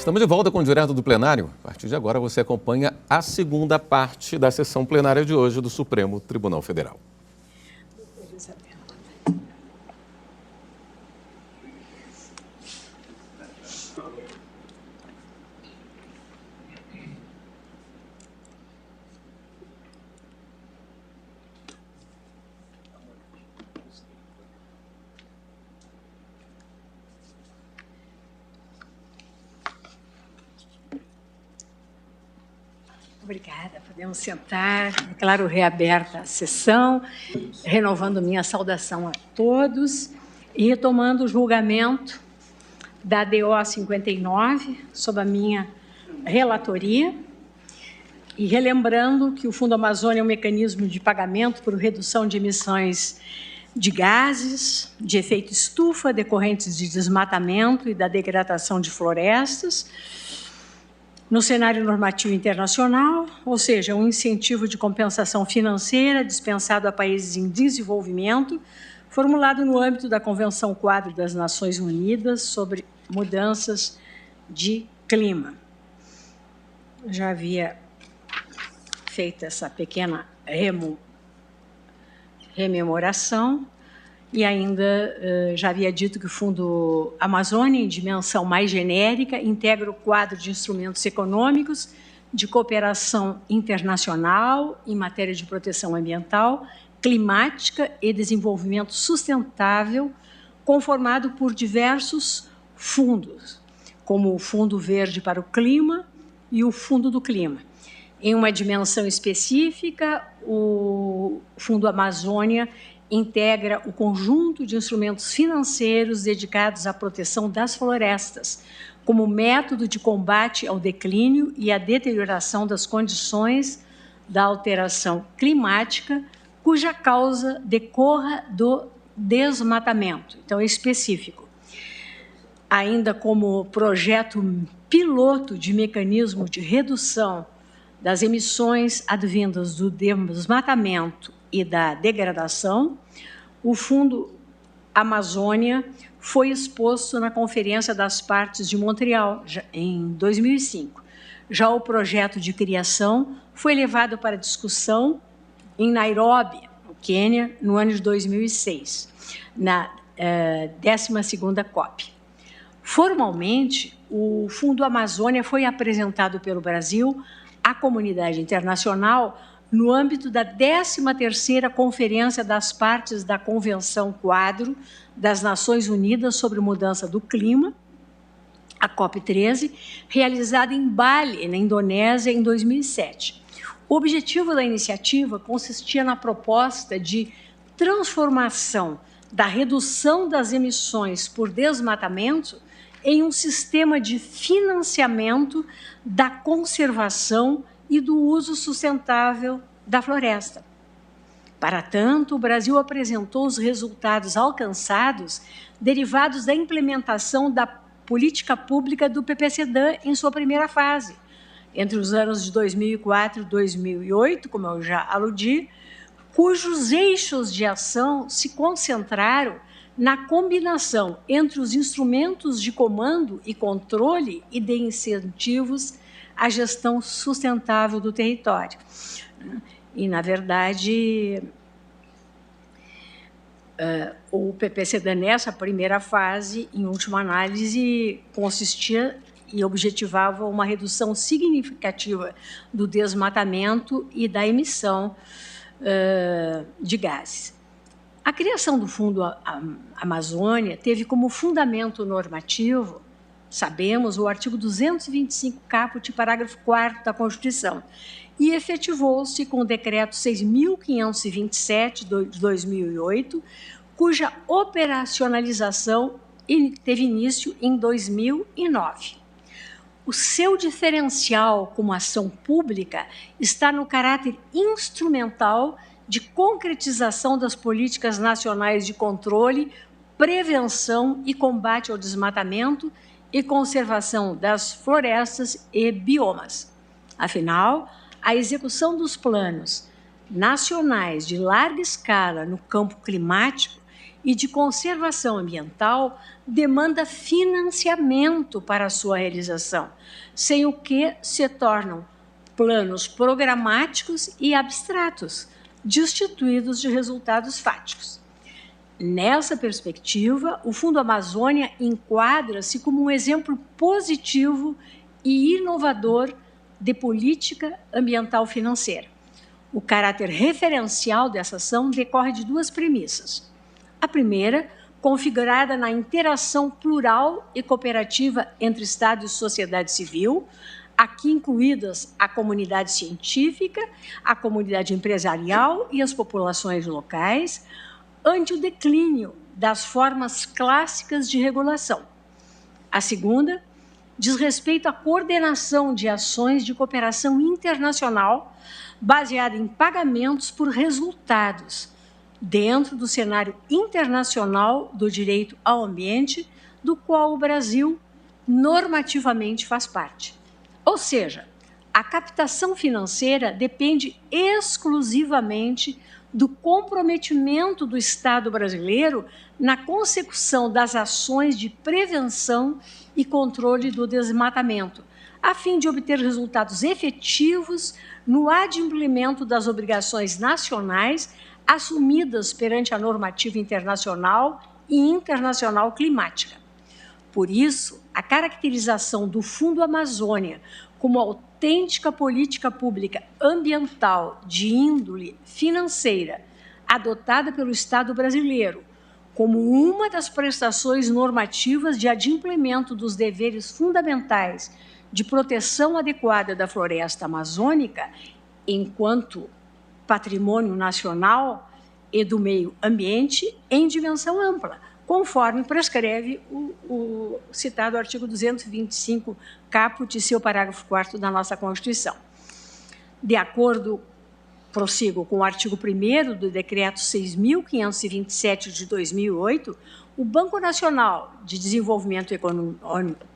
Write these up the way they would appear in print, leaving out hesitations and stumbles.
Estamos de volta com o Direto do Plenário. A partir de agora você acompanha a segunda parte da sessão plenária de hoje do Supremo Tribunal Federal. Obrigada. Podemos sentar. Declaro reaberta a sessão, renovando minha saudação a todos e retomando o julgamento da DO 59, sob a minha relatoria, e relembrando que o Fundo Amazônia é um mecanismo de pagamento por redução de emissões de gases de efeito estufa decorrentes de desmatamento e da degradação de florestas, no cenário normativo internacional, ou seja, um incentivo de compensação financeira dispensado a países em desenvolvimento, formulado no âmbito da Convenção Quadro das Nações Unidas sobre Mudanças de Clima. Já havia feito essa pequena rememoração e ainda já havia dito que o Fundo Amazônia, em dimensão mais genérica, integra o quadro de instrumentos econômicos de cooperação internacional em matéria de proteção ambiental, climática e desenvolvimento sustentável, conformado por diversos fundos, como o Fundo Verde para o Clima e o Fundo do Clima. Em uma dimensão específica, o Fundo Amazônia integra o conjunto de instrumentos financeiros dedicados à proteção das florestas, como método de combate ao declínio e à deterioração das condições da alteração climática, cuja causa decorra do desmatamento. Então, é específico. Ainda como projeto piloto de mecanismo de redução das emissões advindas do desmatamento e da degradação, o Fundo Amazônia foi exposto na Conferência das Partes de Montreal, em 2005. Já o projeto de criação foi levado para discussão em Nairobi, no Quênia, no ano de 2006, na 12ª COP. Formalmente, o Fundo Amazônia foi apresentado pelo Brasil à comunidade internacional no âmbito da 13ª Conferência das Partes da Convenção Quadro das Nações Unidas sobre Mudança do Clima, a COP13, realizada em Bali, na Indonésia, em 2007. O objetivo da iniciativa consistia na proposta de transformação da redução das emissões por desmatamento em um sistema de financiamento da conservação e do uso sustentável da floresta. Para tanto, o Brasil apresentou os resultados alcançados derivados da implementação da política pública do PPCDAN em sua primeira fase, entre os anos de 2004 e 2008, como eu já aludi, cujos eixos de ação se concentraram na combinação entre os instrumentos de comando e controle e de incentivos à gestão sustentável do território. E, na verdade, o PPCDAN, nessa primeira fase, em última análise, consistia e objetivava uma redução significativa do desmatamento e da emissão de gases. A criação do Fundo Amazônia teve como fundamento normativo, sabemos, o artigo 225 caput, parágrafo 4º da Constituição, e efetivou-se com o Decreto 6.527 de 2008, cuja operacionalização teve início em 2009. O seu diferencial como ação pública está no caráter instrumental de concretização das políticas nacionais de controle, prevenção e combate ao desmatamento e conservação das florestas e biomas. Afinal, a execução dos planos nacionais de larga escala no campo climático e de conservação ambiental demanda financiamento para a sua realização, sem o que se tornam planos programáticos e abstratos, destituídos de resultados fáticos. Nessa perspectiva, o Fundo Amazônia enquadra-se como um exemplo positivo e inovador de política ambiental financeira. O caráter referencial dessa ação decorre de duas premissas. A primeira, configurada na interação plural e cooperativa entre Estado e sociedade civil, aqui incluídas a comunidade científica, a comunidade empresarial e as populações locais, ante o declínio das formas clássicas de regulação. A segunda diz respeito à coordenação de ações de cooperação internacional baseada em pagamentos por resultados, dentro do cenário internacional do direito ao ambiente, do qual o Brasil normativamente faz parte. Ou seja, a captação financeira depende exclusivamente do comprometimento do Estado brasileiro na consecução das ações de prevenção e controle do desmatamento, a fim de obter resultados efetivos no adimplemento das obrigações nacionais assumidas perante a normativa internacional e internacional climática. Por isso, a caracterização do Fundo Amazônia como autêntica política pública ambiental de índole financeira adotada pelo Estado brasileiro como uma das prestações normativas de adimplemento dos deveres fundamentais de proteção adequada da floresta amazônica enquanto patrimônio nacional e do meio ambiente em dimensão ampla, conforme prescreve o citado artigo 225, caput, seu parágrafo 4º da nossa Constituição. De acordo, prossigo com o artigo 1º do Decreto 6.527 de 2008, o Banco Nacional de Desenvolvimento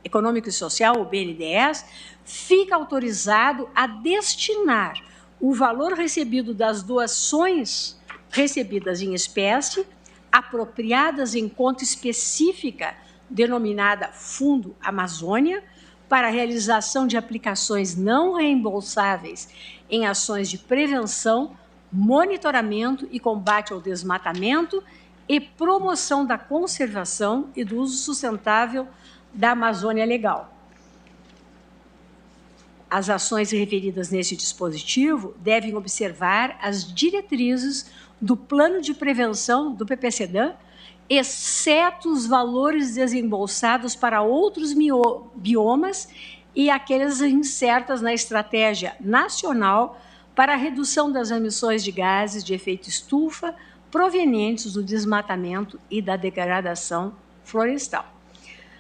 Econômico e Social, o BNDES, fica autorizado a destinar o valor recebido das doações recebidas em espécie, apropriadas em conta específica denominada Fundo Amazônia, para a realização de aplicações não reembolsáveis em ações de prevenção, monitoramento e combate ao desmatamento e promoção da conservação e do uso sustentável da Amazônia Legal. As ações referidas nesse dispositivo devem observar as diretrizes do Plano de Prevenção do PPCDAM, exceto os valores desembolsados para outros biomas e aqueles insertas na Estratégia Nacional para a Redução das Emissões de Gases de Efeito Estufa provenientes do desmatamento e da degradação florestal.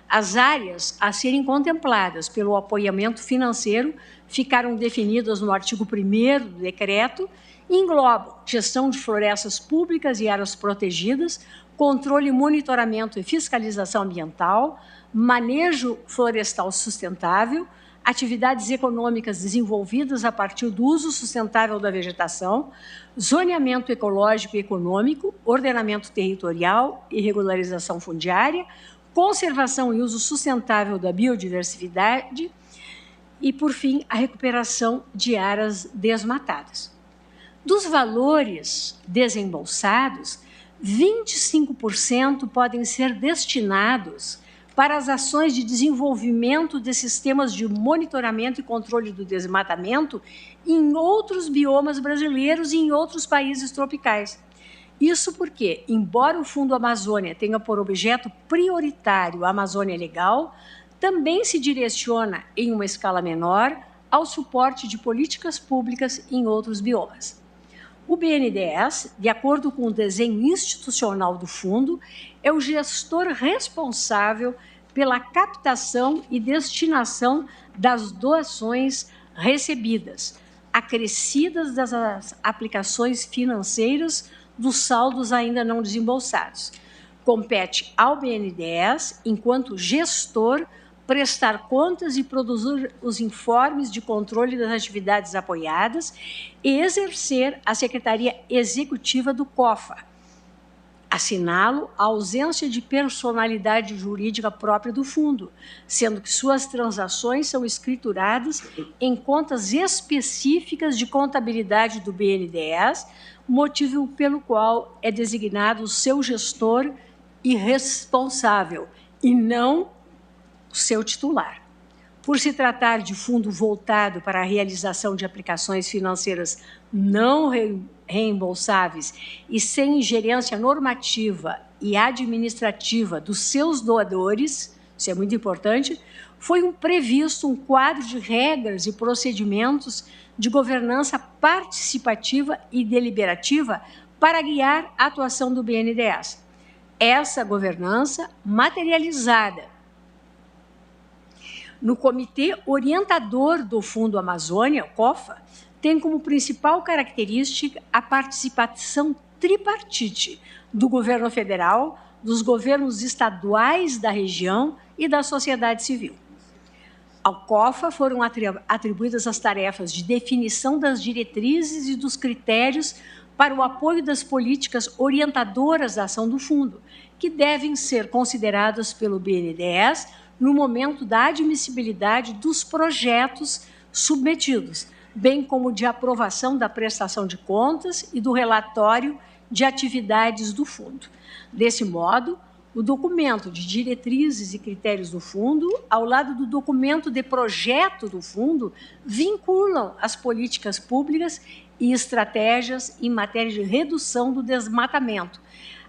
As áreas a serem contempladas pelo apoiamento financeiro ficaram definidas no artigo 1º do decreto e englobam gestão de florestas públicas e áreas protegidas, controle, monitoramento e fiscalização ambiental, manejo florestal sustentável, atividades econômicas desenvolvidas a partir do uso sustentável da vegetação, zoneamento ecológico e econômico, ordenamento territorial e regularização fundiária, conservação e uso sustentável da biodiversidade e, por fim, a recuperação de áreas desmatadas. Dos valores desembolsados, 25% podem ser destinados para as ações de desenvolvimento de sistemas de monitoramento e controle do desmatamento em outros biomas brasileiros e em outros países tropicais. Isso porque, embora o Fundo Amazônia tenha por objeto prioritário a Amazônia Legal, também se direciona, em uma escala menor, ao suporte de políticas públicas em outros biomas. O BNDES, de acordo com o desenho institucional do fundo, é o gestor responsável pela captação e destinação das doações recebidas, acrescidas das aplicações financeiras dos saldos ainda não desembolsados. Compete ao BNDES, enquanto gestor, prestar contas e produzir os informes de controle das atividades apoiadas e exercer a Secretaria Executiva do COFA, Assinalo a ausência de personalidade jurídica própria do fundo, sendo que suas transações são escrituradas em contas específicas de contabilidade do BNDES, motivo pelo qual é designado o seu gestor e responsável, e não o seu titular. Por se tratar de fundo voltado para a realização de aplicações financeiras não reembolsáveis e sem ingerência normativa e administrativa dos seus doadores, isso é muito importante, foi previsto um quadro de regras e procedimentos de governança participativa e deliberativa para guiar a atuação do BNDES. Essa governança materializada no Comitê Orientador do Fundo Amazônia, COFA, tem como principal característica a participação tripartite do governo federal, dos governos estaduais da região e da sociedade civil. Ao COFA foram atribuídas as tarefas de definição das diretrizes e dos critérios para o apoio das políticas orientadoras da ação do fundo, que devem ser consideradas pelo BNDES no momento da admissibilidade dos projetos submetidos, bem como de aprovação da prestação de contas e do relatório de atividades do fundo. Desse modo, o documento de diretrizes e critérios do fundo, ao lado do documento de projeto do fundo, vinculam as políticas públicas e estratégias em matéria de redução do desmatamento,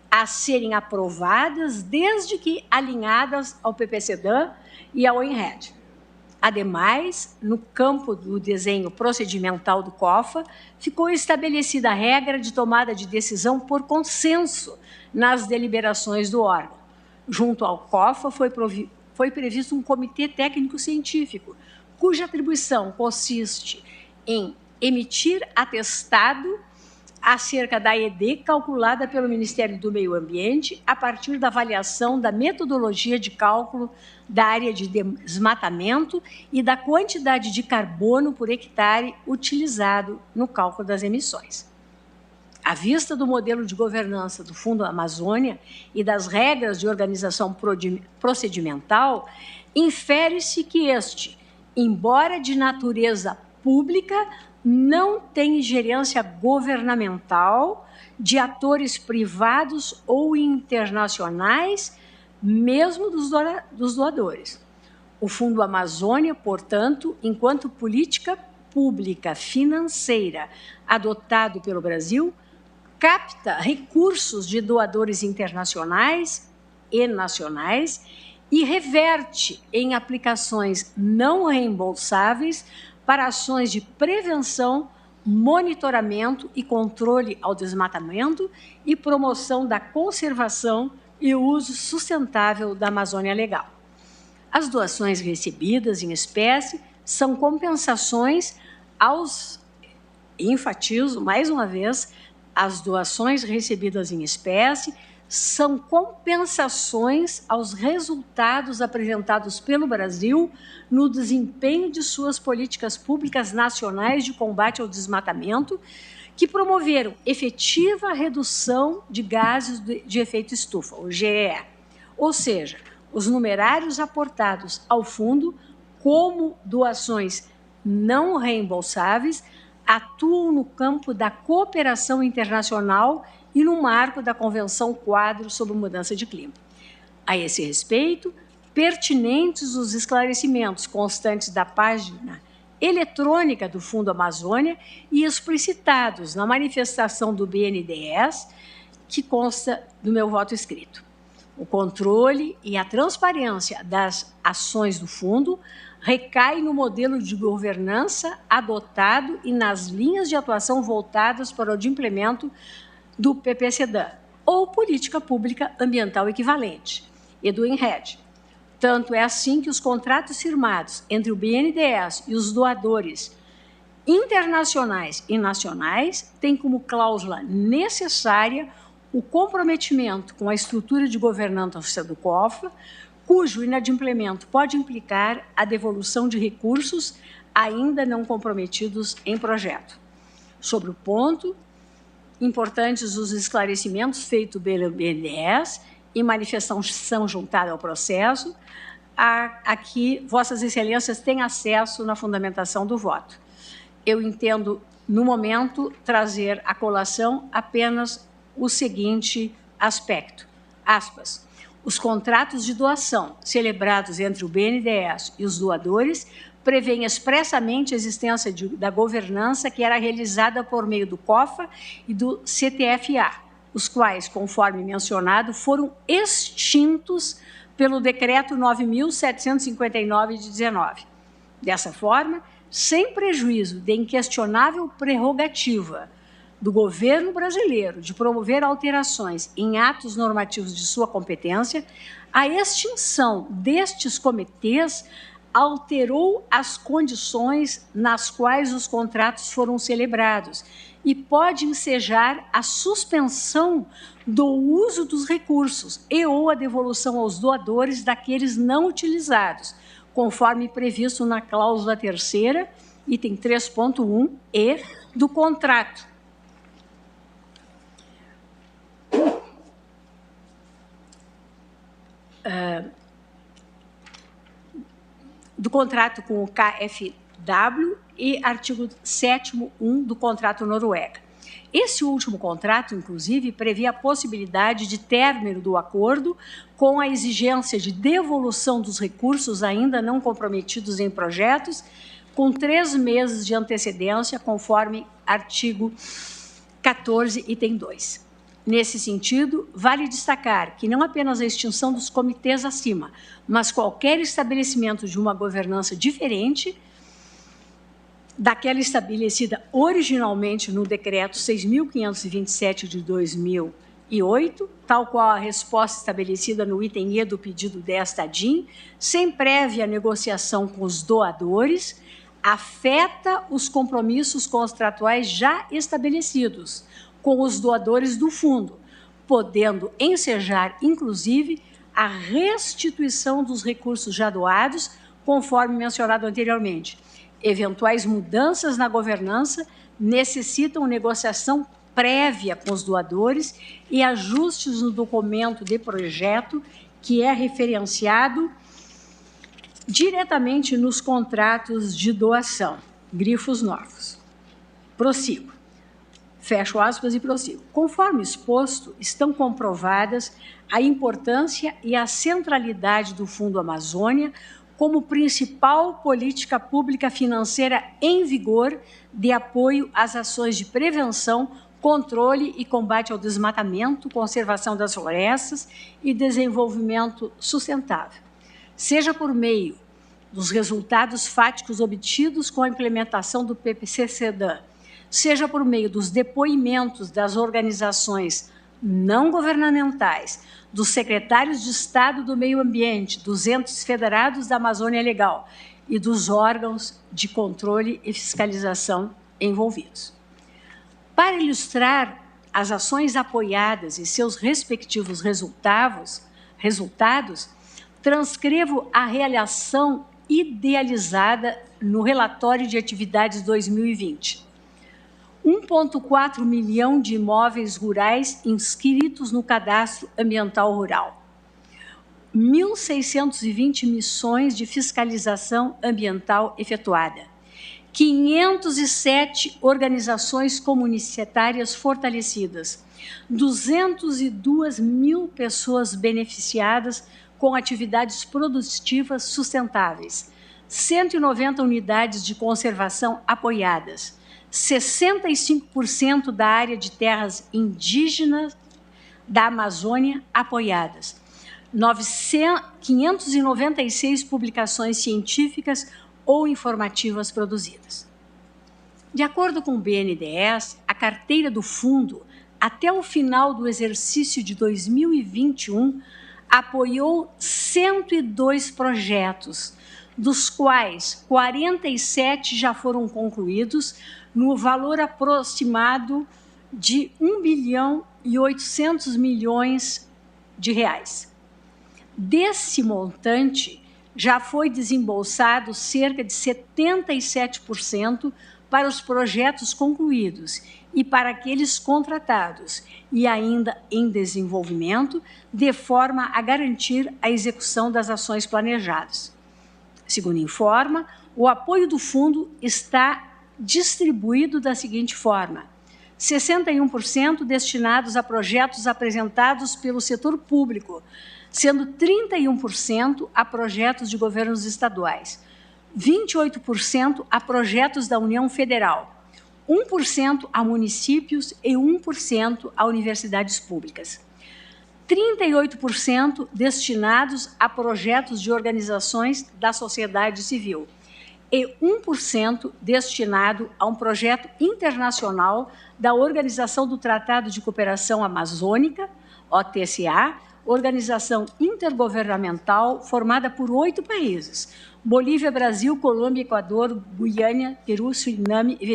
a serem aprovadas desde que alinhadas ao PPCDAN e ao INRED. Ademais, no campo do desenho procedimental do COFA, ficou estabelecida a regra de tomada de decisão por consenso nas deliberações do órgão. Junto ao COFA foi previsto um comitê técnico-científico, cuja atribuição consiste em emitir atestado acerca da ED calculada pelo Ministério do Meio Ambiente a partir da avaliação da metodologia de cálculo da área de desmatamento e da quantidade de carbono por hectare utilizado no cálculo das emissões. À vista do modelo de governança do Fundo Amazônia e das regras de organização procedimental, infere-se que este, embora de natureza pública, não tem ingerência governamental de atores privados ou internacionais, mesmo dos doadores. O Fundo Amazônia, portanto, enquanto política pública financeira adotado pelo Brasil, capta recursos de doadores internacionais e nacionais e reverte em aplicações não reembolsáveis para ações de prevenção, monitoramento e controle ao desmatamento e promoção da conservação e uso sustentável da Amazônia Legal. As doações recebidas em espécie são compensações enfatizo mais uma vez, as doações recebidas em espécie são compensações aos resultados apresentados pelo Brasil no desempenho de suas políticas públicas nacionais de combate ao desmatamento, que promoveram efetiva redução de gases de efeito estufa, o GEE. Ou seja, os numerários aportados ao fundo, como doações não reembolsáveis, atuam no campo da cooperação internacional e no marco da Convenção Quadro sobre Mudança de Clima. A esse respeito, pertinentes os esclarecimentos constantes da página eletrônica do Fundo Amazônia e explicitados na manifestação do BNDES, que consta do meu voto escrito. O controle e a transparência das ações do fundo recai no modelo de governança adotado e nas linhas de atuação voltadas para o implemento do PPCDAN, ou Política Pública Ambiental Equivalente, e do INRED. Tanto é assim que os contratos firmados entre o BNDES e os doadores internacionais e nacionais têm como cláusula necessária o comprometimento com a estrutura de governança do COFA, cujo inadimplemento pode implicar a devolução de recursos ainda não comprometidos em projeto. Sobre o ponto, importantes os esclarecimentos feitos pelo BNDES e manifestação juntada ao processo, a que Vossas Excelências têm acesso na fundamentação do voto. Eu entendo, no momento, trazer à colação apenas o seguinte aspecto, aspas, os contratos de doação celebrados entre o BNDES e os doadores prevêem expressamente a existência da governança que era realizada por meio do COFA e do CTFA, os quais, conforme mencionado, foram extintos pelo Decreto 9.759 de 19. Dessa forma, sem prejuízo de inquestionável prerrogativa do governo brasileiro de promover alterações em atos normativos de sua competência, a extinção destes comitês alterou as condições nas quais os contratos foram celebrados e pode ensejar a suspensão do uso dos recursos e ou a devolução aos doadores daqueles não utilizados, conforme previsto na cláusula 3ª, item 3.1 e do contrato. Do contrato com o KfW e artigo 7º, 1 do contrato Noruega. Esse último contrato, inclusive, previa a possibilidade de término do acordo com a exigência de devolução dos recursos ainda não comprometidos em projetos, com 3 meses de antecedência, conforme artigo 14, item 2. Nesse sentido, vale destacar que não apenas a extinção dos comitês acima, mas qualquer estabelecimento de uma governança diferente daquela estabelecida originalmente no Decreto 6.527 de 2008, tal qual a resposta estabelecida no item E do pedido desta ADIM, sem prévia negociação com os doadores, afeta os compromissos contratuais já estabelecidos com os doadores do fundo, podendo ensejar, inclusive, a restituição dos recursos já doados, conforme mencionado anteriormente. Eventuais mudanças na governança necessitam negociação prévia com os doadores e ajustes no documento de projeto que é referenciado diretamente nos contratos de doação. Grifos novos. Prossigo. Fecho aspas e prossigo. Conforme exposto, estão comprovadas a importância e a centralidade do Fundo Amazônia como principal política pública financeira em vigor de apoio às ações de prevenção, controle e combate ao desmatamento, conservação das florestas e desenvolvimento sustentável, seja por meio dos resultados fáticos obtidos com a implementação do PPC-CEDAM, seja por meio dos depoimentos das organizações não governamentais, dos secretários de Estado do Meio Ambiente, dos entes federados da Amazônia Legal e dos órgãos de controle e fiscalização envolvidos. Para ilustrar as ações apoiadas e seus respectivos resultados, transcrevo a realização idealizada no relatório de atividades 2020. 1,4 milhão de imóveis rurais inscritos no Cadastro Ambiental Rural, 1.620 missões de fiscalização ambiental efetuada, 507 organizações comunitárias fortalecidas, 202 mil pessoas beneficiadas com atividades produtivas sustentáveis, 190 unidades de conservação apoiadas, 65% da área de terras indígenas da Amazônia apoiadas, 596 publicações científicas ou informativas produzidas. De acordo com o BNDES, a carteira do fundo, até o final do exercício de 2021, apoiou 102 projetos, dos quais 47 já foram concluídos, no valor aproximado de 1 bilhão e 800 milhões de reais. Desse montante, já foi desembolsado cerca de 77% para os projetos concluídos e para aqueles contratados e ainda em desenvolvimento, de forma a garantir a execução das ações planejadas. Segundo informa, o apoio do fundo está distribuído da seguinte forma: 61% destinados a projetos apresentados pelo setor público, sendo 31% a projetos de governos estaduais, 28% a projetos da União Federal, 1% a municípios e 1% a universidades públicas. 38% destinados a projetos de organizações da sociedade civil e 1% destinado a um projeto internacional da Organização do Tratado de Cooperação Amazônica, OTCA, organização intergovernamental formada por 8 países: Bolívia, Brasil, Colômbia, Equador, Guiana, Peru, Suriname e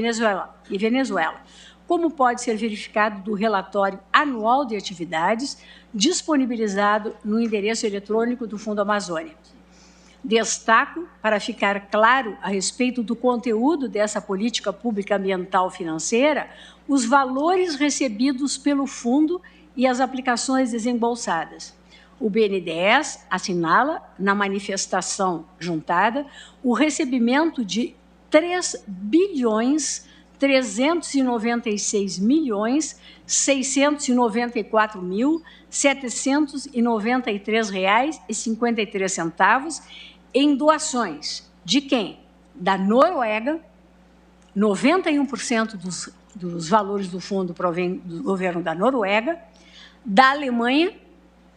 Venezuela, como pode ser verificado do relatório anual de atividades disponibilizado no endereço eletrônico do Fundo Amazônia. Destaco, para ficar claro a respeito do conteúdo dessa política pública ambiental financeira, os valores recebidos pelo fundo e as aplicações desembolsadas. O BNDES assinala, na manifestação juntada, o recebimento de 3.694.693,53 em doações de quem? Da Noruega, 91% dos valores do fundo provém do governo da Noruega, da Alemanha,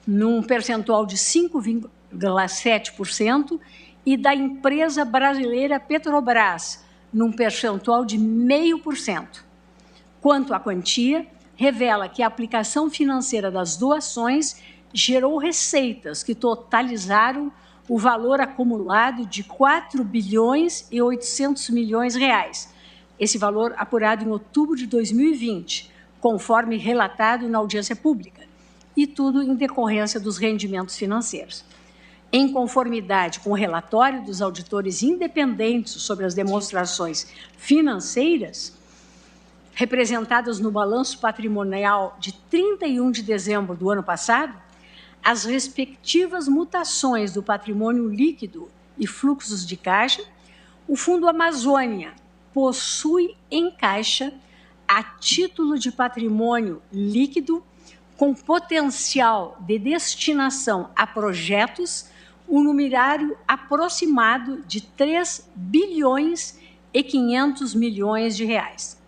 num percentual de 5,7%, e da empresa brasileira Petrobras, num percentual de 0,5%. Quanto à quantia, revela que a aplicação financeira das doações gerou receitas que totalizaram o valor acumulado de 4.800 bilhões. Esse valor apurado em outubro de 2020, conforme relatado na audiência pública, e tudo em decorrência dos rendimentos financeiros. Em conformidade com o relatório dos auditores independentes sobre as demonstrações financeiras, representadas no balanço patrimonial de 31 de dezembro do ano passado, as respectivas mutações do patrimônio líquido e fluxos de caixa, o Fundo Amazônia possui em caixa, a título de patrimônio líquido, com potencial de destinação a projetos, um numerário aproximado de 3.500 bilhões de reais.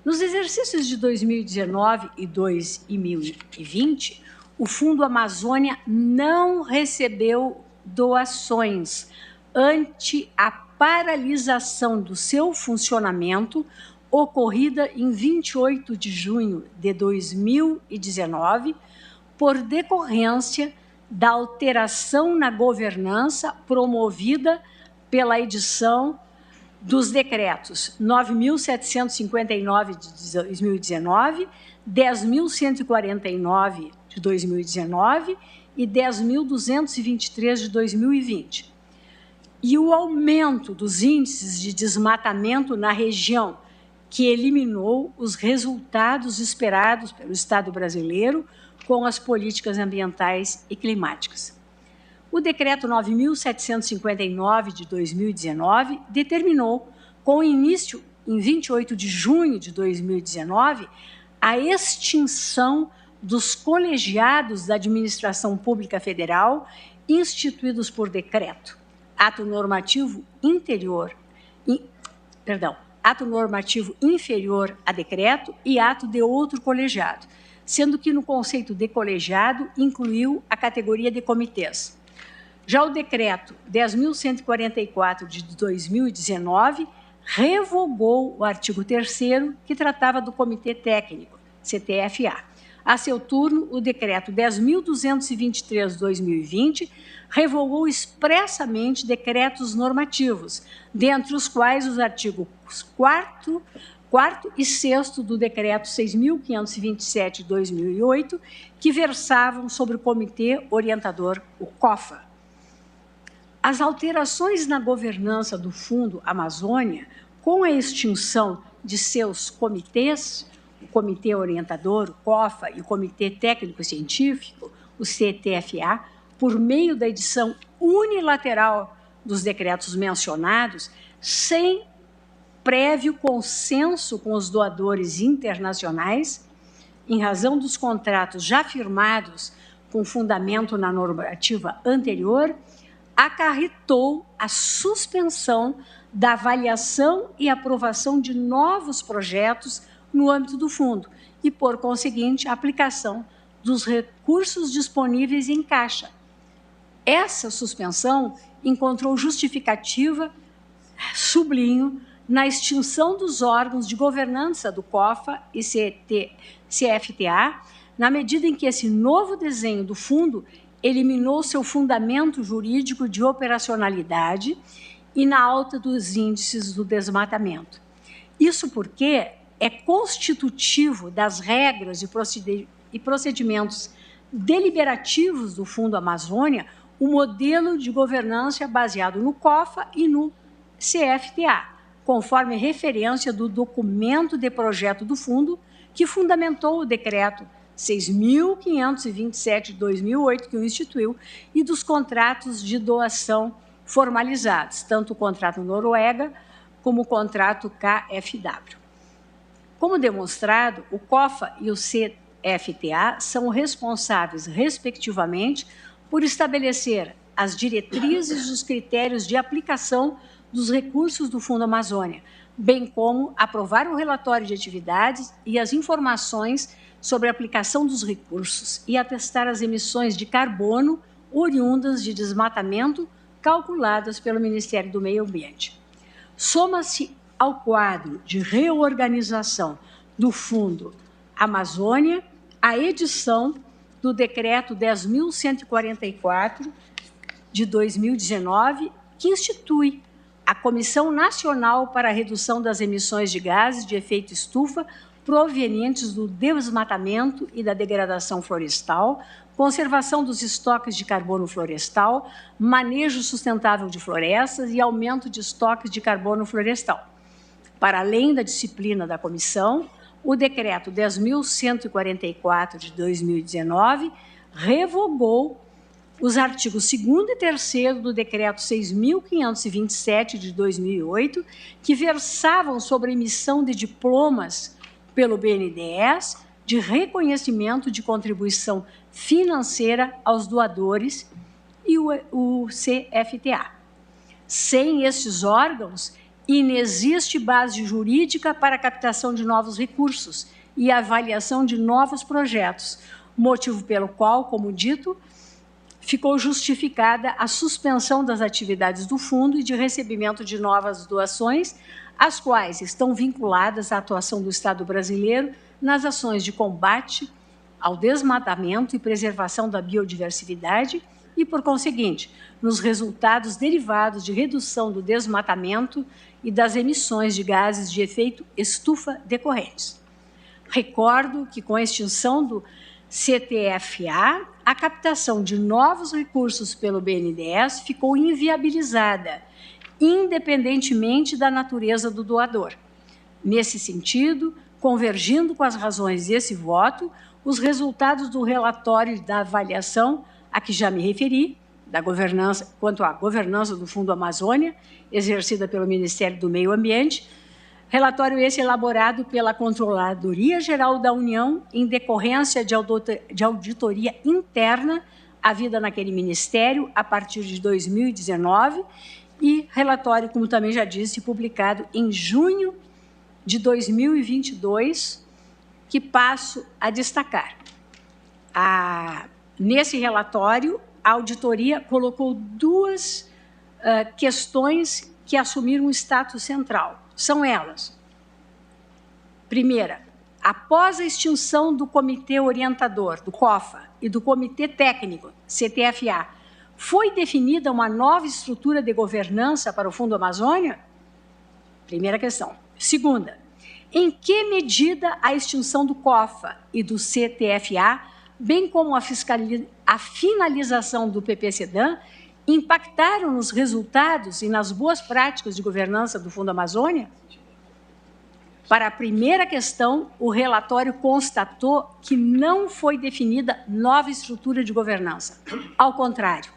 Nos exercícios de 2019 e 2020, o Fundo Amazônia não recebeu doações ante a paralisação do seu funcionamento ocorrida em 28 de junho de 2019, por decorrência da alteração na governança promovida pela edição dos decretos 9.759 de 2019, 10.149 de 2019 e 10.223 de 2020. E o aumento dos índices de desmatamento na região, que eliminou os resultados esperados pelo Estado brasileiro com as políticas ambientais e climáticas. O Decreto 9.759 de 2019 determinou, com início em 28 de junho de 2019, a extinção dos colegiados da Administração Pública Federal instituídos por decreto, ato normativo inferior a decreto e ato de outro colegiado, sendo que no conceito de colegiado incluiu a categoria de comitês. Já o decreto 10.144 de 2019 revogou o artigo 3º, que tratava do Comitê Técnico, CTFA. A seu turno, o decreto 10.223 de 2020 revogou expressamente decretos normativos, dentre os quais os artigos 4º e 6º do decreto 6.527 de 2008, que versavam sobre o Comitê Orientador, o COFA. As alterações na governança do Fundo Amazônia, com a extinção de seus comitês, o Comitê Orientador, o COFA, e o Comitê Técnico Científico, o CTFA, por meio da edição unilateral dos decretos mencionados, sem prévio consenso com os doadores internacionais, em razão dos contratos já firmados com fundamento na normativa anterior, acarretou a suspensão da avaliação e aprovação de novos projetos no âmbito do fundo e, por conseguinte, a aplicação dos recursos disponíveis em caixa. Essa suspensão encontrou justificativa, sublinho, na extinção dos órgãos de governança do COFA e CFTA, na medida em que esse novo desenho do fundo eliminou seu fundamento jurídico de operacionalidade e na alta dos índices do desmatamento. Isso porque é constitutivo das regras e procedimentos deliberativos do Fundo Amazônia o modelo de governança baseado no COFA e no CFTA, conforme referência do documento de projeto do fundo que fundamentou o decreto 6.527 de 2008, que o instituiu, e dos contratos de doação formalizados, tanto o contrato Noruega como o contrato KfW. Como demonstrado, o COFA e o CFTA são responsáveis, respectivamente, por estabelecer as diretrizes e os critérios de aplicação dos recursos do Fundo Amazônia, bem como aprovar o relatório de atividades e as informações sobre a aplicação dos recursos e atestar as emissões de carbono oriundas de desmatamento calculadas pelo Ministério do Meio Ambiente. Soma-se ao quadro de reorganização do Fundo Amazônia a edição do Decreto 10.144, de 2019, que institui a Comissão Nacional para a Redução das Emissões de Gases de Efeito Estufa provenientes do desmatamento e da degradação florestal, conservação dos estoques de carbono florestal, manejo sustentável de florestas e aumento de estoques de carbono florestal. Para além da disciplina da comissão, o Decreto 10.144 de 2019 revogou os artigos 2º e 3º do Decreto 6.527 de 2008, que versavam sobre a emissão de diplomas pelo BNDES de reconhecimento de contribuição financeira aos doadores e o CFTA. Sem estes órgãos, inexiste base jurídica para a captação de novos recursos e avaliação de novos projetos, motivo pelo qual, como dito, ficou justificada a suspensão das atividades do fundo e de recebimento de novas doações, as quais estão vinculadas à atuação do Estado brasileiro nas ações de combate ao desmatamento e preservação da biodiversidade e, por conseguinte, nos resultados derivados de redução do desmatamento e das emissões de gases de efeito estufa decorrentes. Recordo que, com a extinção do CTFA, a captação de novos recursos pelo BNDES ficou inviabilizada, independentemente da natureza do doador. Nesse sentido, convergindo com as razões desse voto, os resultados do relatório da avaliação a que já me referi, da governança, quanto à governança do Fundo Amazônia, exercida pelo Ministério do Meio Ambiente, relatório esse elaborado pela Controladoria Geral da União em decorrência de auditoria interna havida naquele Ministério a partir de 2019 e relatório, como também já disse, publicado em junho de 2022, que passo a destacar. Nesse relatório, a auditoria colocou duas questões que assumiram um status central. São elas: primeira, após a extinção do Comitê Orientador, do COFA, e do Comitê Técnico, CTFA, foi definida uma nova estrutura de governança para o Fundo Amazônia? Primeira questão. Segunda, em que medida a extinção do COFA e do CTFA, bem como a finalização do PPCDAM, impactaram nos resultados e nas boas práticas de governança do Fundo Amazônia? Para a primeira questão, o relatório constatou que não foi definida nova estrutura de governança. Ao contrário,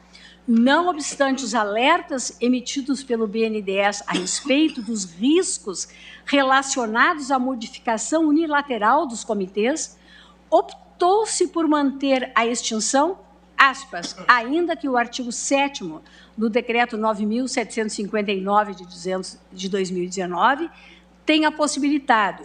não obstante os alertas emitidos pelo BNDES a respeito dos riscos relacionados à modificação unilateral dos comitês, optou-se por manter a extinção, aspas, ainda que o artigo 7º do Decreto 9.759 de 2019 tenha possibilitado,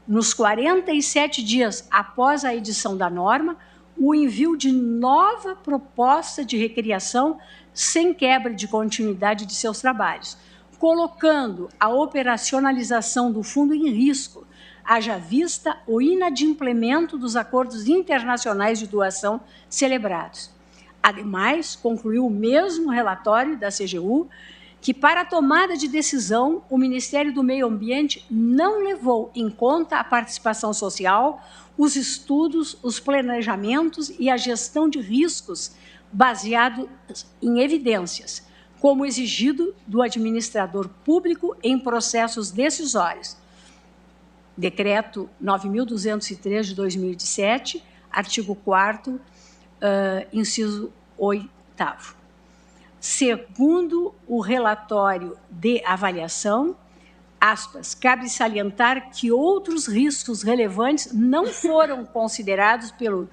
nos 47 dias após a edição da norma, o envio de nova proposta de recriação sem quebra de continuidade de seus trabalhos, colocando a operacionalização do fundo em risco, haja vista o inadimplemento dos acordos internacionais de doação celebrados. Ademais, concluiu o mesmo relatório da CGU que, para a tomada de decisão, o Ministério do Meio Ambiente não levou em conta a participação social, os estudos, os planejamentos e a gestão de riscos baseados em evidências, como exigido do administrador público em processos decisórios. Decreto 9.203 de 2007, artigo 4º, inciso 8º. Segundo o relatório de avaliação, aspas, cabe salientar que outros riscos relevantes não foram considerados pelo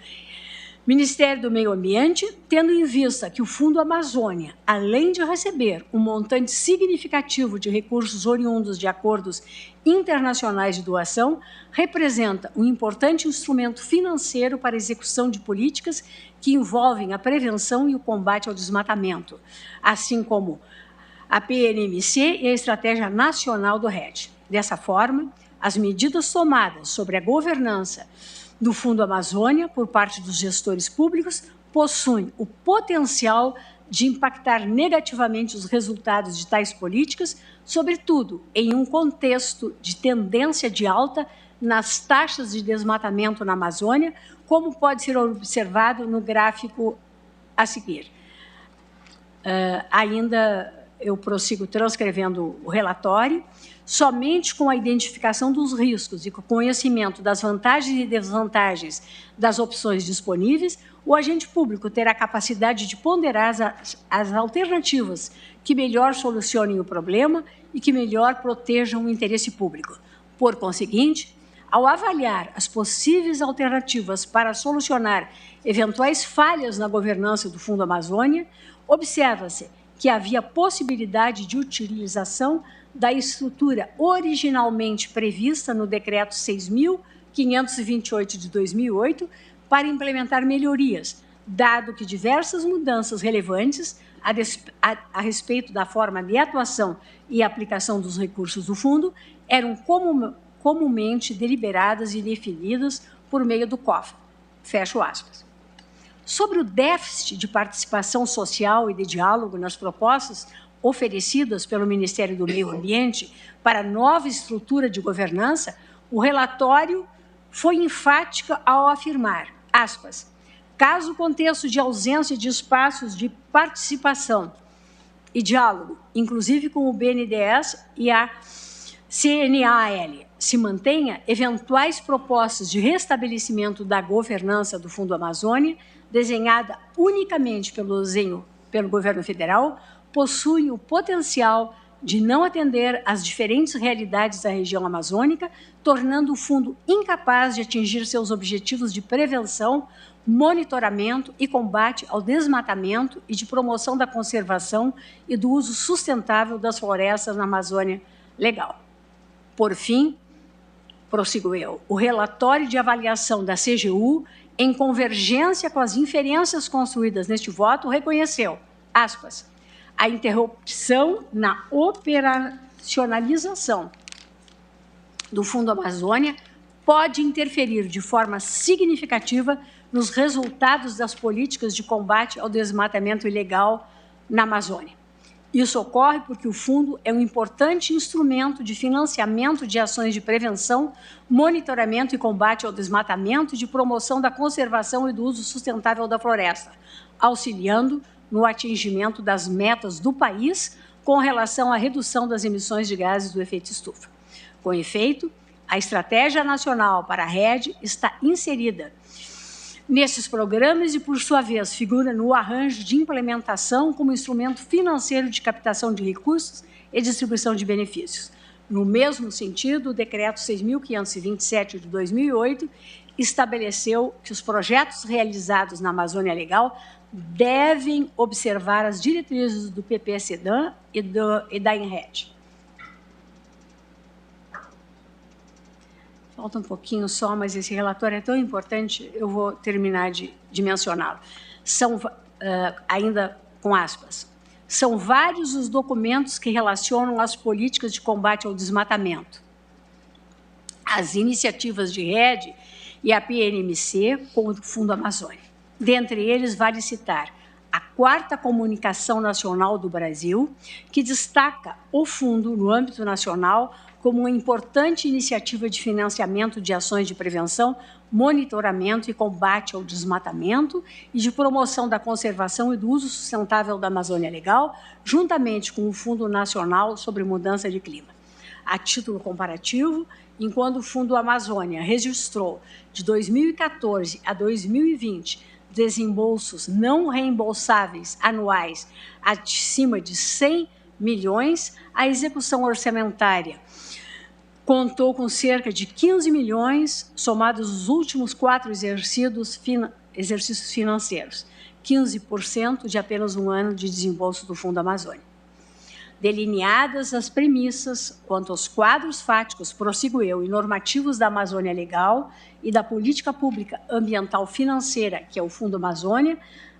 Ministério do Meio Ambiente, tendo em vista que o Fundo Amazônia, além de receber um montante significativo de recursos oriundos de acordos internacionais de doação, representa um importante instrumento financeiro para a execução de políticas que envolvem a prevenção e o combate ao desmatamento, assim como a PNMC e a Estratégia Nacional do REDD. Dessa forma, as medidas tomadas sobre a governança do Fundo Amazônia por parte dos gestores públicos possuem o potencial de impactar negativamente os resultados de tais políticas, sobretudo em um contexto de tendência de alta nas taxas de desmatamento na Amazônia, como pode ser observado no gráfico a seguir. Ainda eu prossigo transcrevendo o relatório. Somente com a identificação dos riscos e com o conhecimento das vantagens e desvantagens das opções disponíveis, o agente público terá capacidade de ponderar as alternativas que melhor solucionem o problema e que melhor protejam o interesse público. Por conseguinte, ao avaliar as possíveis alternativas para solucionar eventuais falhas na governança do Fundo Amazônia, observa-se que havia possibilidade de utilização da estrutura originalmente prevista no Decreto 6.528 de 2008 para implementar melhorias, dado que diversas mudanças relevantes a respeito da forma de atuação e aplicação dos recursos do fundo eram comumente deliberadas e definidas por meio do COFA. Fecho aspas. Sobre o déficit de participação social e de diálogo nas propostas oferecidas pelo Ministério do Meio Ambiente para a nova estrutura de governança, o relatório foi enfático ao afirmar, aspas, caso o contexto de ausência de espaços de participação e diálogo, inclusive com o BNDES e a CNAL, se mantenha, eventuais propostas de restabelecimento da governança do Fundo Amazônia, desenhada unicamente pelo governo federal, possuem o potencial de não atender às diferentes realidades da região amazônica, tornando o fundo incapaz de atingir seus objetivos de prevenção, monitoramento e combate ao desmatamento e de promoção da conservação e do uso sustentável das florestas na Amazônia Legal. Por fim, prossigo eu, o relatório de avaliação da CGU, em convergência com as inferências construídas neste voto, reconheceu, aspas, a interrupção na operacionalização do Fundo Amazônia pode interferir de forma significativa nos resultados das políticas de combate ao desmatamento ilegal na Amazônia. Isso ocorre porque o fundo é um importante instrumento de financiamento de ações de prevenção, monitoramento e combate ao desmatamento e de promoção da conservação e do uso sustentável da floresta, auxiliando no atingimento das metas do país com relação à redução das emissões de gases do efeito estufa. Com efeito, a Estratégia Nacional para a Rede está inserida nesses programas e, por sua vez, figura no arranjo de implementação como instrumento financeiro de captação de recursos e distribuição de benefícios. No mesmo sentido, o Decreto 6.527 de 2008 estabeleceu que os projetos realizados na Amazônia Legal devem observar as diretrizes do PP-SEDAM e da INRED. Falta um pouquinho só, mas esse relatório é tão importante, eu vou terminar de mencioná-lo. São, ainda com aspas, são vários os documentos que relacionam as políticas de combate ao desmatamento, as iniciativas de rede e a PNMC com o Fundo Amazônia. Dentre eles, vale citar a 4ª Comunicação Nacional do Brasil, que destaca o fundo no âmbito nacional como uma importante iniciativa de financiamento de ações de prevenção, monitoramento e combate ao desmatamento e de promoção da conservação e do uso sustentável da Amazônia Legal, juntamente com o Fundo Nacional sobre Mudança de Clima. A título comparativo, enquanto o Fundo Amazônia registrou, de 2014 a 2020, desembolsos não reembolsáveis anuais acima de 100 milhões, a execução orçamentária contou com cerca de 15 milhões, somados os últimos 4 exercícios financeiros, 15% de apenas um ano de desembolso do Fundo Amazônia. Delineadas as premissas quanto aos quadros fáticos, prossigo eu, e normativos da Amazônia Legal e da política pública ambiental financeira, que é o Fundo Amazônia,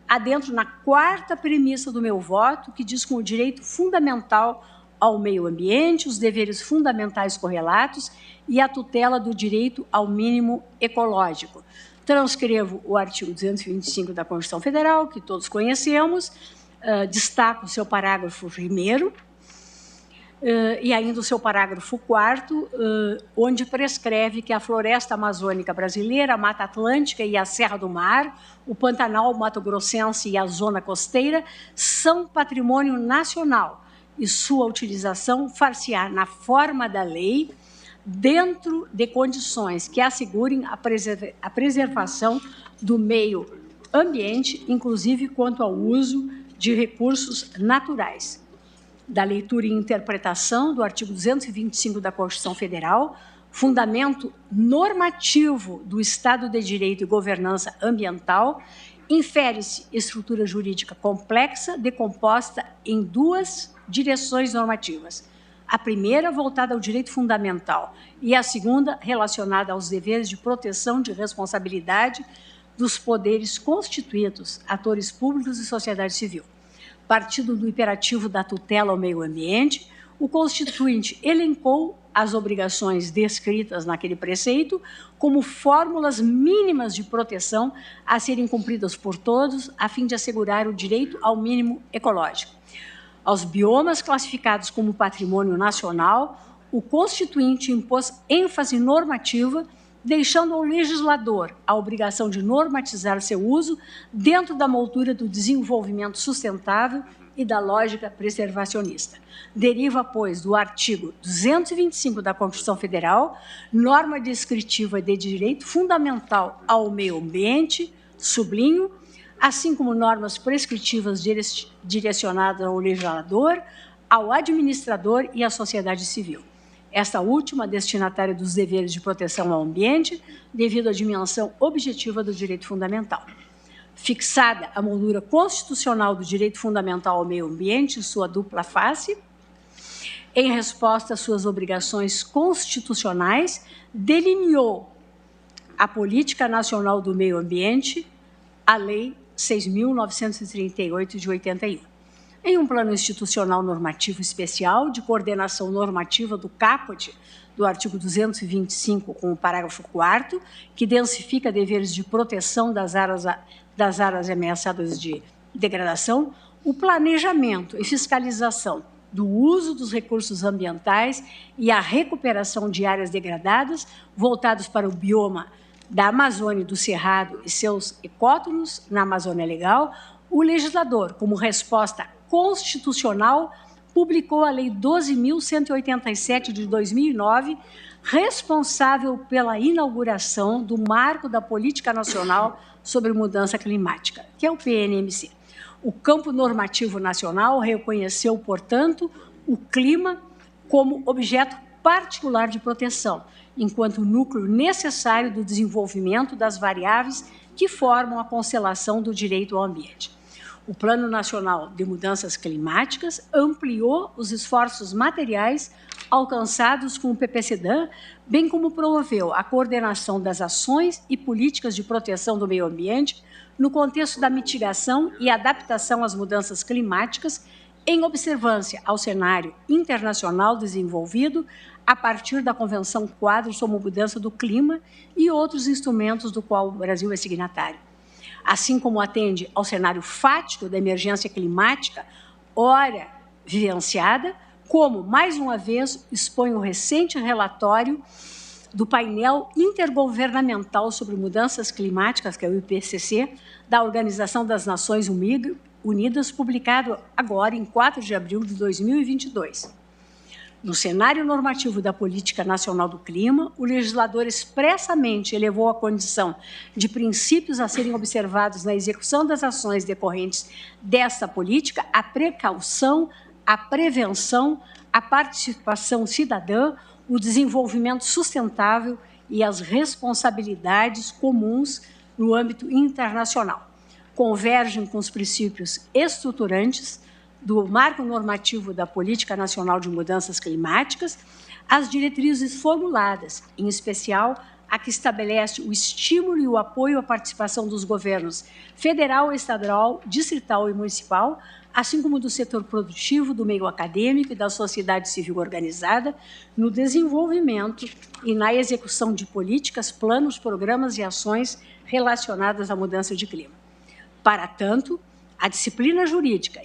adentro na 4ª premissa do meu voto, que diz com o direito fundamental ao meio ambiente, os deveres fundamentais correlatos e a tutela do direito ao mínimo ecológico. Transcrevo o artigo 225 da Constituição Federal, que todos conhecemos, destaco o seu parágrafo 1º, e ainda o seu parágrafo 4º, onde prescreve que a floresta amazônica brasileira, a Mata Atlântica e a Serra do Mar, o Pantanal Mato-Grossense e a zona costeira são patrimônio nacional e sua utilização far-se-á na forma da lei, dentro de condições que assegurem a preservação do meio ambiente, inclusive quanto ao uso de recursos naturais. Da leitura e interpretação do artigo 225 da Constituição Federal, fundamento normativo do Estado de Direito e governança ambiental, infere-se estrutura jurídica complexa, decomposta em 2 direções normativas. A primeira, voltada ao direito fundamental, e a segunda, relacionada aos deveres de proteção de responsabilidade dos poderes constituídos, atores públicos e sociedade civil. Partindo do imperativo da tutela ao meio ambiente, o Constituinte elencou as obrigações descritas naquele preceito como fórmulas mínimas de proteção a serem cumpridas por todos, a fim de assegurar o direito ao mínimo ecológico. Aos biomas classificados como patrimônio nacional, o Constituinte impôs ênfase normativa, deixando ao legislador a obrigação de normatizar seu uso dentro da moldura do desenvolvimento sustentável e da lógica preservacionista. Deriva, pois, do artigo 225 da Constituição Federal, norma descritiva de direito fundamental ao meio ambiente, sublinho, assim como normas prescritivas direcionadas ao legislador, ao administrador e à sociedade civil. Esta última destinatária dos deveres de proteção ao ambiente, devido à dimensão objetiva do direito fundamental. Fixada a moldura constitucional do direito fundamental ao meio ambiente, em sua dupla face, em resposta às suas obrigações constitucionais, delineou a Política Nacional do Meio Ambiente, a Lei 6.938 de 81. Em um plano institucional normativo especial, de coordenação normativa do caput do artigo 225, com o parágrafo 4º, que densifica deveres de proteção das áreas ameaçadas de degradação, o planejamento e fiscalização do uso dos recursos ambientais e a recuperação de áreas degradadas, voltados para o bioma da Amazônia e do Cerrado e seus ecótonos na Amazônia Legal, o legislador, como resposta constitucional, publicou a Lei 12.187 de 2009, responsável pela inauguração do Marco da Política Nacional sobre Mudança Climática, que é o PNMC. O campo normativo nacional reconheceu, portanto, o clima como objeto particular de proteção, enquanto núcleo necessário do desenvolvimento das variáveis que formam a constelação do direito ao ambiente. O Plano Nacional de Mudanças Climáticas ampliou os esforços materiais alcançados com o PPCDAM, bem como promoveu a coordenação das ações e políticas de proteção do meio ambiente no contexto da mitigação e adaptação às mudanças climáticas, em observância ao cenário internacional desenvolvido a partir da Convenção Quadro sobre a Mudança do Clima e outros instrumentos do qual o Brasil é signatário. Assim como atende ao cenário fático da emergência climática, ora vivenciada, como, mais uma vez, expõe o recente relatório do painel intergovernamental sobre mudanças climáticas, que é o IPCC, da Organização das Nações Unidas, publicado agora em 4 de abril de 2022. No cenário normativo da Política Nacional do Clima, o legislador expressamente elevou a condição de princípios a serem observados na execução das ações decorrentes dessa política, a precaução, a prevenção, a participação cidadã, o desenvolvimento sustentável e as responsabilidades comuns no âmbito internacional. Convergem com os princípios estruturantes do Marco Normativo da Política Nacional de Mudanças Climáticas, as diretrizes formuladas, em especial a que estabelece o estímulo e o apoio à participação dos governos federal, estadual, distrital e municipal, assim como do setor produtivo, do meio acadêmico e da sociedade civil organizada, no desenvolvimento e na execução de políticas, planos, programas e ações relacionadas à mudança de clima. Para tanto, a disciplina jurídica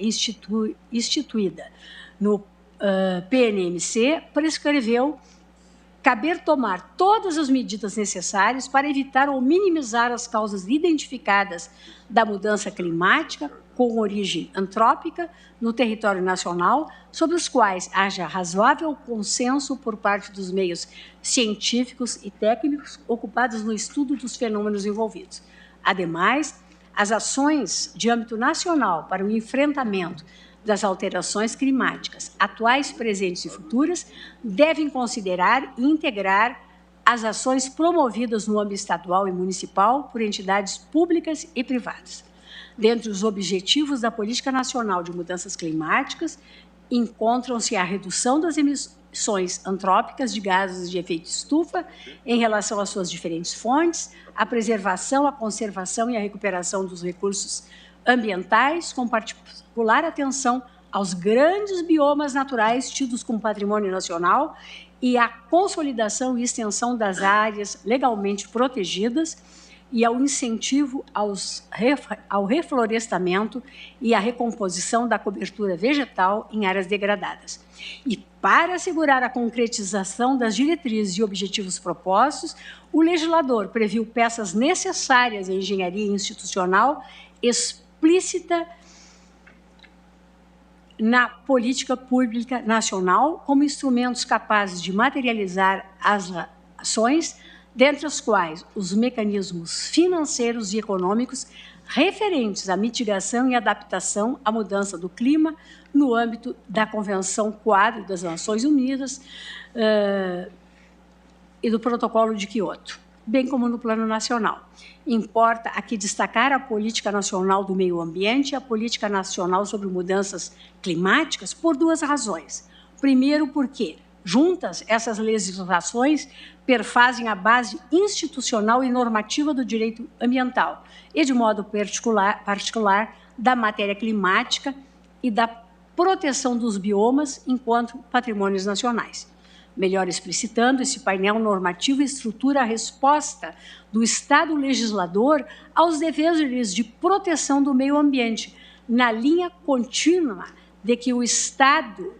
instituída no PNMC prescreveu caber tomar todas as medidas necessárias para evitar ou minimizar as causas identificadas da mudança climática com origem antrópica no território nacional, sobre os quais haja razoável consenso por parte dos meios científicos e técnicos ocupados no estudo dos fenômenos envolvidos. Ademais, as ações de âmbito nacional para o enfrentamento das alterações climáticas, atuais, presentes e futuras, devem considerar e integrar as ações promovidas no âmbito estadual e municipal por entidades públicas e privadas. Dentre os objetivos da Política Nacional de Mudanças Climáticas, encontram-se a redução das emissões antrópicas de gases de efeito estufa em relação às suas diferentes fontes, a preservação, a conservação e a recuperação dos recursos ambientais, com particular atenção aos grandes biomas naturais tidos como patrimônio nacional e a consolidação e extensão das áreas legalmente protegidas e ao incentivo ao reflorestamento e à recomposição da cobertura vegetal em áreas degradadas. E para assegurar a concretização das diretrizes e objetivos propostos, o legislador previu peças necessárias à engenharia institucional explícita na política pública nacional, como instrumentos capazes de materializar as ações, dentre as quais os mecanismos financeiros e econômicos referentes à mitigação e adaptação à mudança do clima no âmbito da Convenção Quadro das Nações Unidas e do Protocolo de Quioto, bem como no plano nacional. Importa aqui destacar a Política Nacional do Meio Ambiente e a Política Nacional sobre Mudanças Climáticas por duas razões. Primeiro, porque, juntas, essas legislações perfazem a base institucional e normativa do direito ambiental e, de modo particular, da matéria climática e da proteção dos biomas enquanto patrimônios nacionais. Melhor explicitando, esse painel normativo estrutura a resposta do Estado legislador aos deveres de proteção do meio ambiente, na linha contínua de que o Estado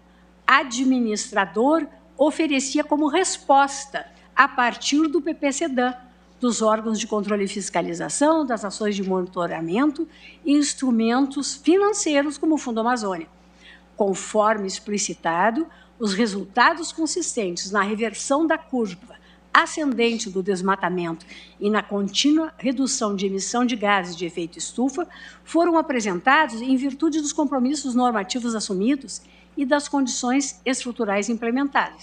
administrador oferecia como resposta a partir do PPCDAM, dos órgãos de controle e fiscalização, das ações de monitoramento e instrumentos financeiros como o Fundo Amazônia. Conforme explicitado, os resultados consistentes na reversão da curva ascendente do desmatamento e na contínua redução de emissão de gases de efeito estufa foram apresentados em virtude dos compromissos normativos assumidos e das condições estruturais implementadas.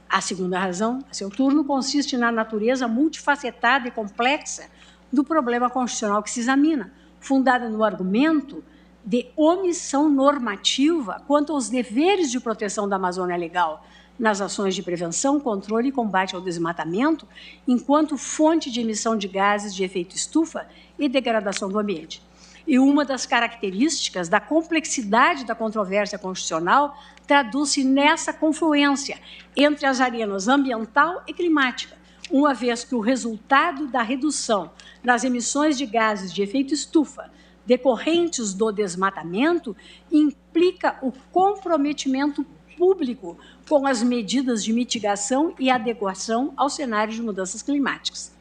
A segunda razão, a seu turno, consiste na natureza multifacetada e complexa do problema constitucional que se examina, fundada no argumento de omissão normativa quanto aos deveres de proteção da Amazônia Legal nas ações de prevenção, controle e combate ao desmatamento, enquanto fonte de emissão de gases de efeito estufa e degradação do ambiente. E uma das características da complexidade da controvérsia constitucional traduz-se nessa confluência entre as arenas ambiental e climática, uma vez que o resultado da redução nas emissões de gases de efeito estufa decorrentes do desmatamento implica o comprometimento público com as medidas de mitigação e adequação ao cenário de mudanças climáticas.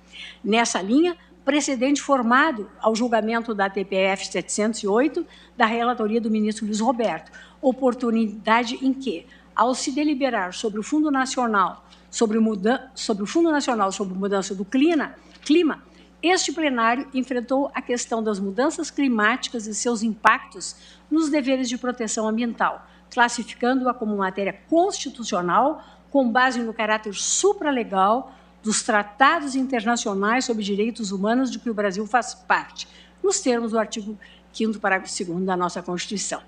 Nessa linha, precedente formado ao julgamento da TPF 708, da relatoria do ministro Luiz Roberto, oportunidade em que, ao se deliberar sobre o Fundo Nacional sobre mudança do clima, este plenário enfrentou a questão das mudanças climáticas e seus impactos nos deveres de proteção ambiental, classificando-a como matéria constitucional com base no caráter supralegal dos tratados internacionais sobre direitos humanos de que o Brasil faz parte, nos termos do artigo 5º, parágrafo 2º da nossa Constituição.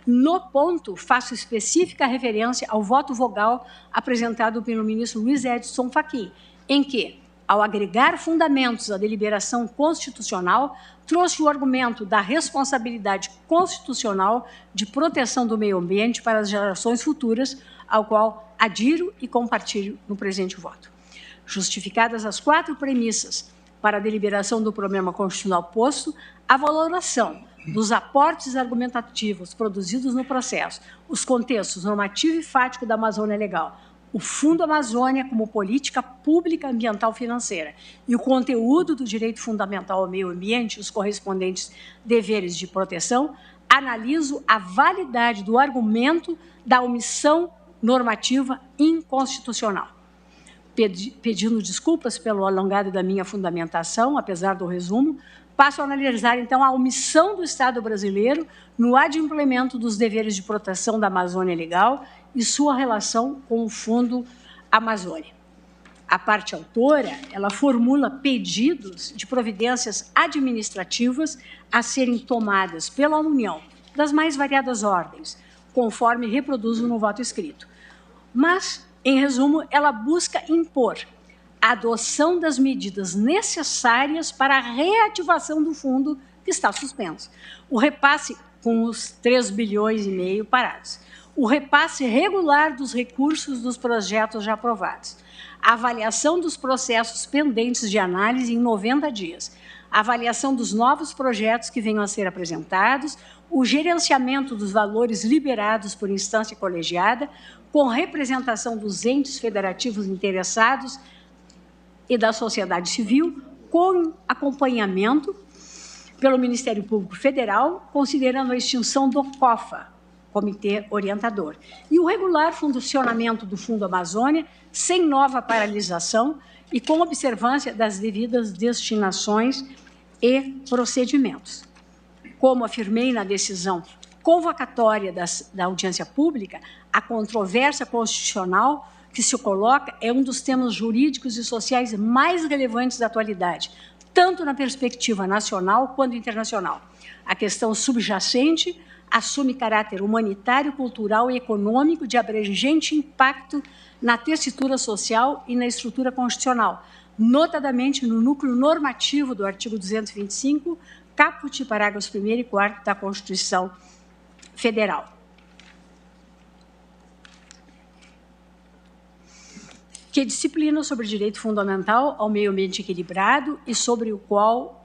No ponto, faço específica referência ao voto vogal apresentado pelo ministro Luiz Edson Fachin, em que, ao agregar fundamentos à deliberação constitucional, trouxe o argumento da responsabilidade constitucional de proteção do meio ambiente para as gerações futuras, ao qual adiro e compartilho no presente voto. Justificadas as 4 premissas para a deliberação do problema constitucional posto, a valoração dos aportes argumentativos produzidos no processo, os contextos normativo e fático da Amazônia Legal, o Fundo Amazônia como política pública ambiental financeira e o conteúdo do direito fundamental ao meio ambiente e os correspondentes deveres de proteção, analiso a validade do argumento da omissão normativa inconstitucional. Pedindo desculpas pelo alongado da minha fundamentação, apesar do resumo, passo a analisar, então, a omissão do Estado brasileiro no adimplemento dos deveres de proteção da Amazônia Legal e sua relação com o Fundo Amazônia. A parte autora, ela formula pedidos de providências administrativas a serem tomadas pela União, das mais variadas ordens, conforme reproduzo no voto escrito. Mas, em resumo, ela busca impor a adoção das medidas necessárias para a reativação do fundo que está suspenso. O repasse com os 3,5 bilhões parados. O repasse regular dos recursos dos projetos já aprovados. A avaliação dos processos pendentes de análise em 90 dias. A avaliação dos novos projetos que venham a ser apresentados. O gerenciamento dos valores liberados por instância colegiada, com representação dos entes federativos interessados e da sociedade civil, com acompanhamento pelo Ministério Público Federal, considerando a extinção do COFA, Comitê Orientador, e o regular funcionamento do Fundo Amazônia, sem nova paralisação e com observância das devidas destinações e procedimentos. Como afirmei na decisão convocatória da audiência pública, a controvérsia constitucional que se coloca é um dos temas jurídicos e sociais mais relevantes da atualidade, tanto na perspectiva nacional quanto internacional. A questão subjacente assume caráter humanitário, cultural e econômico de abrangente impacto na tessitura social e na estrutura constitucional, notadamente no núcleo normativo do artigo 225, caput, parágrafos 1º e 4º da Constituição Federal. Que disciplina sobre o direito fundamental ao meio ambiente equilibrado e sobre o qual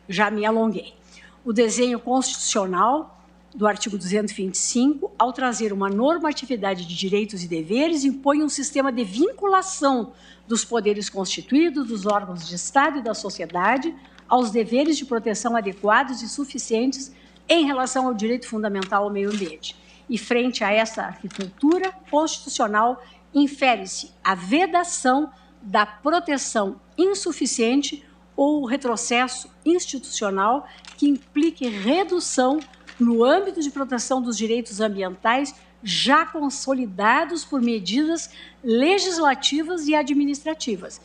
já me alonguei. O desenho constitucional do artigo 225, ao trazer uma normatividade de direitos e deveres, impõe um sistema de vinculação dos poderes constituídos, dos órgãos de Estado e da sociedade, aos deveres de proteção adequados e suficientes em relação ao direito fundamental ao meio ambiente. E, frente a essa arquitetura constitucional, infere-se a vedação da proteção insuficiente ou retrocesso institucional que implique redução no âmbito de proteção dos direitos ambientais já consolidados por medidas legislativas e administrativas.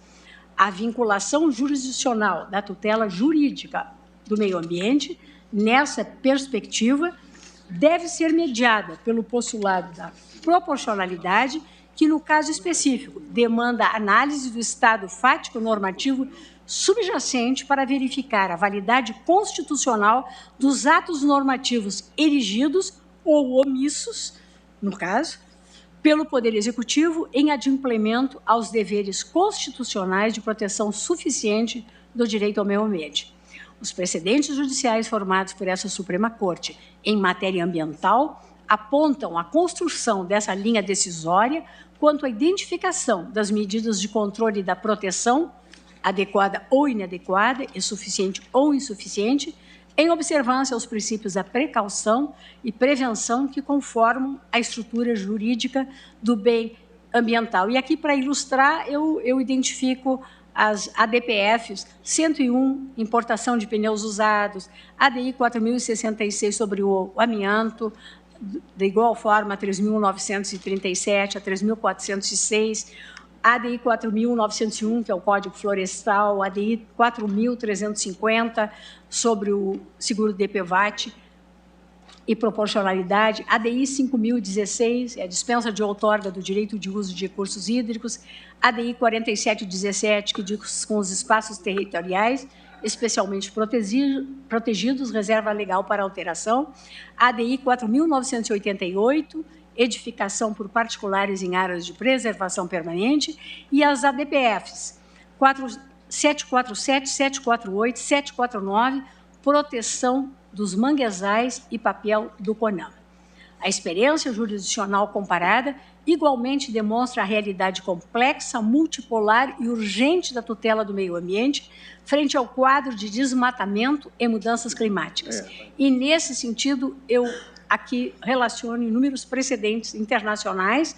A vinculação jurisdicional da tutela jurídica do meio ambiente, nessa perspectiva, deve ser mediada pelo postulado da proporcionalidade, que, no caso específico, demanda análise do estado fático normativo subjacente para verificar a validade constitucional dos atos normativos erigidos ou omissos, no caso, pelo Poder Executivo em adimplemento aos deveres constitucionais de proteção suficiente do direito ao meio ambiente. Os precedentes judiciais formados por essa Suprema Corte em matéria ambiental apontam a construção dessa linha decisória quanto à identificação das medidas de controle da proteção, adequada ou inadequada, suficiente ou insuficiente, em observância aos princípios da precaução e prevenção que conformam a estrutura jurídica do bem ambiental. E aqui, para ilustrar, eu identifico as ADPFs 101, importação de pneus usados, ADI 4066 sobre o amianto, de igual forma a 3.937, a 3.406, ADI 4.901, que é o Código Florestal, ADI 4.350, sobre o seguro DPVAT e proporcionalidade, ADI 5.016, é a dispensa de outorga do direito de uso de recursos hídricos, ADI 4717, que diz com os espaços territoriais, especialmente protegidos, reserva legal para alteração, ADI 4.988, edificação por particulares em áreas de preservação permanente, e as ADPFs 747, 748, 749, proteção dos manguezais e papel do CONAMA. A experiência jurisdicional comparada igualmente demonstra a realidade complexa, multipolar e urgente da tutela do meio ambiente frente ao quadro de desmatamento e mudanças climáticas. E, nesse sentido, eu aqui relaciono inúmeros precedentes internacionais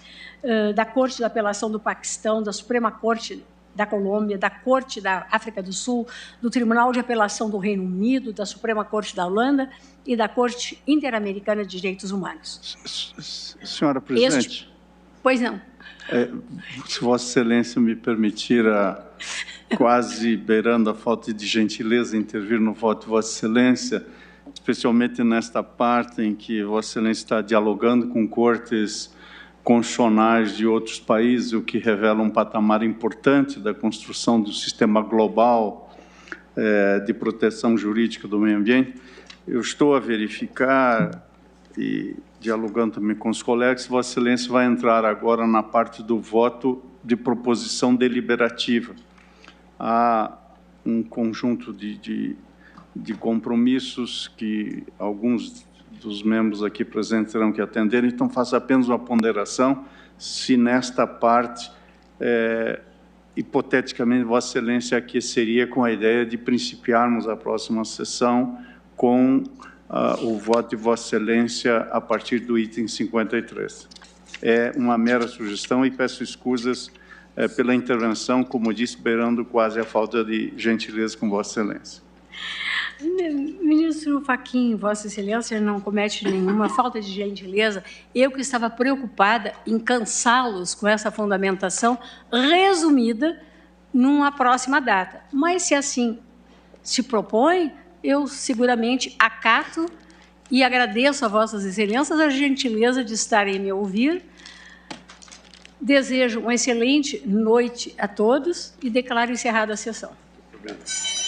da Corte de Apelação do Paquistão, da Suprema Corte da Colômbia, da Corte da África do Sul, do Tribunal de Apelação do Reino Unido, da Suprema Corte da Holanda e da Corte Interamericana de Direitos Humanos. Senhora Presidente. Pois não. Se Vossa Excelência me permitir, quase beirando a falta de gentileza, intervir no voto de Vossa Excelência, especialmente nesta parte em que Vossa Excelência está dialogando com cortes constitucionais de outros países, o que revela um patamar importante da construção do sistema global de proteção jurídica do meio ambiente. Eu estou a verificar, e dialogando também com os colegas, Vossa Excelência vai entrar agora na parte do voto de proposição deliberativa. Há um conjunto de compromissos que alguns dos membros aqui presentes terão que atender, então faço apenas uma ponderação se nesta parte, hipoteticamente, Vossa Excelência aqueceria com a ideia de principiarmos a próxima sessão com o voto de Vossa Excelência a partir do item 53. É uma mera sugestão e peço escusas pela intervenção, como disse, beirando quase a falta de gentileza com Vossa Excelência. Ministro Fachin, Vossa Excelência não comete nenhuma falta de gentileza. Eu que estava preocupada em cansá-los com essa fundamentação resumida numa próxima data. Mas, se assim se propõe, eu seguramente acato e agradeço a Vossas Excelências a gentileza de estarem a me ouvir. Desejo uma excelente noite a todos e declaro encerrada a sessão. Muito obrigado.